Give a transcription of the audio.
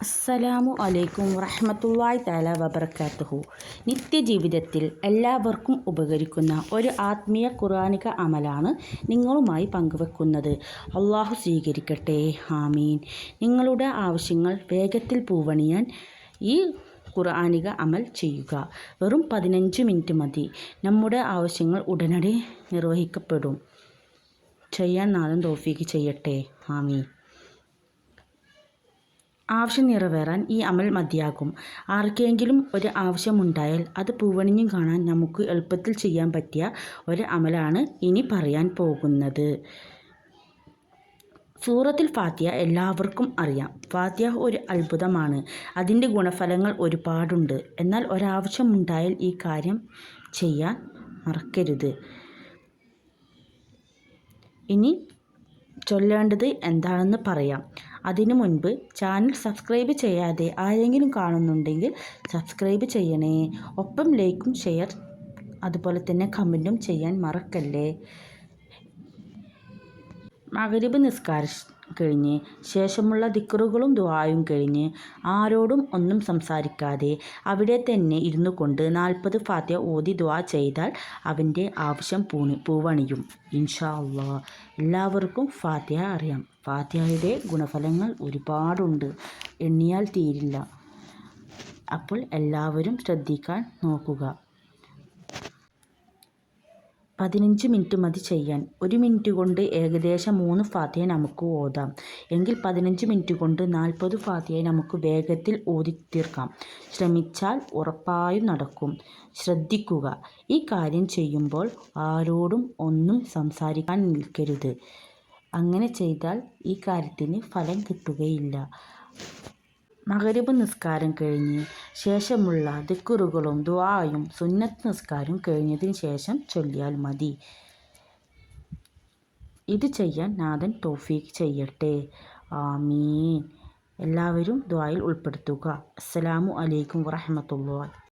അസ്സലാമു അലൈക്കും വറഹ്മത്തുള്ളാഹി തആല വബറകാതുഹു. നിത്യജീവിതത്തിൽ എല്ലാവർക്കും ഉപകരിക്കുന്ന ഒരു ആത്മീയ ഖുർആനിക അമലാണ് നിങ്ങളുമായി പങ്കുവെക്കുന്നത്. അള്ളാഹു സ്വീകരിക്കട്ടെ, ആമീൻ. നിങ്ങളുടെ ആവശ്യങ്ങൾ വേഗത്തിൽ പൂവണിയാൻ ഈ ഖുർആനിക അമൽ ചെയ്യുക. വെറും 15 മിനിറ്റ് മതി. നമ്മുടെ ആവശ്യങ്ങൾ ഉടനടി നിർവഹിക്കപ്പെടും. ചെയ്യാൻ നാഥൻ തൗഫീഖ് ചെയ്യട്ടെ, ആമീൻ. ആവശ്യം നിറവേറാൻ ഈ അമൽ മതിയാകും. ആർക്കെങ്കിലും ഒരു ആവശ്യമുണ്ടായാൽ അത് പൂവണിഞ്ഞും കാണാൻ നമുക്ക് എളുപ്പത്തിൽ ചെയ്യാൻ പറ്റിയ ഒരു അമലാണ് ഇനി പറയാൻ പോകുന്നത്. സൂറത്തുൽ ഫാത്തിഹ എല്ലാവർക്കും അറിയാം. ഫാത്തിഹ ഒരു അത്ഭുതമാണ്. അതിൻ്റെ ഗുണഫലങ്ങൾ ഒരുപാടുണ്ട്. എന്നാൽ ഒരാവശ്യമുണ്ടായാൽ ഈ കാര്യം ചെയ്യാൻ മറക്കരുത്. ഇനി ചൊല്ലേണ്ടത് എന്താണെന്ന് പറയാം. അതിനു മുൻപ് ചാനൽ സബ്സ്ക്രൈബ് ചെയ്യാതെ ആരെങ്കിലും കാണുന്നുണ്ടെങ്കിൽ സബ്സ്ക്രൈബ് ചെയ്യണേ. ഒപ്പം ലൈക്കും ഷെയർ അതുപോലെ തന്നെ കമൻറ്റും ചെയ്യാൻ മറക്കല്ലേ. മഗ്‌രിബ് നിസ്കാരം കഴിഞ്ഞ് ശേഷമുള്ള ദിക്റുകളും ദുആയും കഴിഞ്ഞ് ആരോടും ഒന്നും സംസാരിക്കാതെ അവിടെ തന്നെ ഇരുന്നു കൊണ്ട് 40 ഫാത്തിഹ ഓതി ദുആ ചെയ്താൽ അവൻ്റെ ആവശ്യം പൂവണിയും ഇൻഷാ അല്ലാഹ്. എല്ലാവർക്കും ഫാത്തിഹ അറിയാം. ഫാത്തിഹയുടെ ഗുണഫലങ്ങൾ ഒരുപാടുണ്ട്, എണ്ണിയാൽ തീരില്ല. അപ്പോൾ എല്ലാവരും ശ്രദ്ധിക്കാൻ നോക്കുക. 15 മിനിറ്റ് മതി ചെയ്യാൻ. 1 മിനിറ്റ് കൊണ്ട് ഏകദേശം 3 ഫാത്തിഹ നമുക്ക് ഓതാം. എങ്കിൽ 15 മിനിറ്റ് കൊണ്ട് 40 ഫാത്തിഹ നമുക്ക് വേഗത്തിൽ ഓതി തീർക്കാം. ശ്രമിച്ചാൽ ഉറപ്പായും നടക്കും. ശ്രദ്ധിക്കുക, ഈ കാര്യം ചെയ്യുമ്പോൾ ആരോടും ഒന്നും സംസാരിക്കാൻ നിൽക്കരുത്. അങ്ങനെ ചെയ്താൽ ഈ കാര്യത്തിന് ഫലം കിട്ടുകയില്ല. മഗ്‌രിബ് നിസ്കാരം കഴിഞ്ഞ് ശേഷമുള്ള ദിക്റുകളും ദുആയും സുന്നത്ത് നിസ്കാരം കഴിഞ്ഞതിന് ശേഷം ചൊല്ലിയാൽ മതി. ഇത് ചെയ്യാൻ നാഥൻ തൗഫീഖ് ചെയ്യട്ടെ, ആമീൻ. എല്ലാവരും ദുആയിൽ ഉൾപ്പെടുത്തുക. അസ്സലാമു അലൈക്കും വറഹ്മത്തുള്ളാഹി.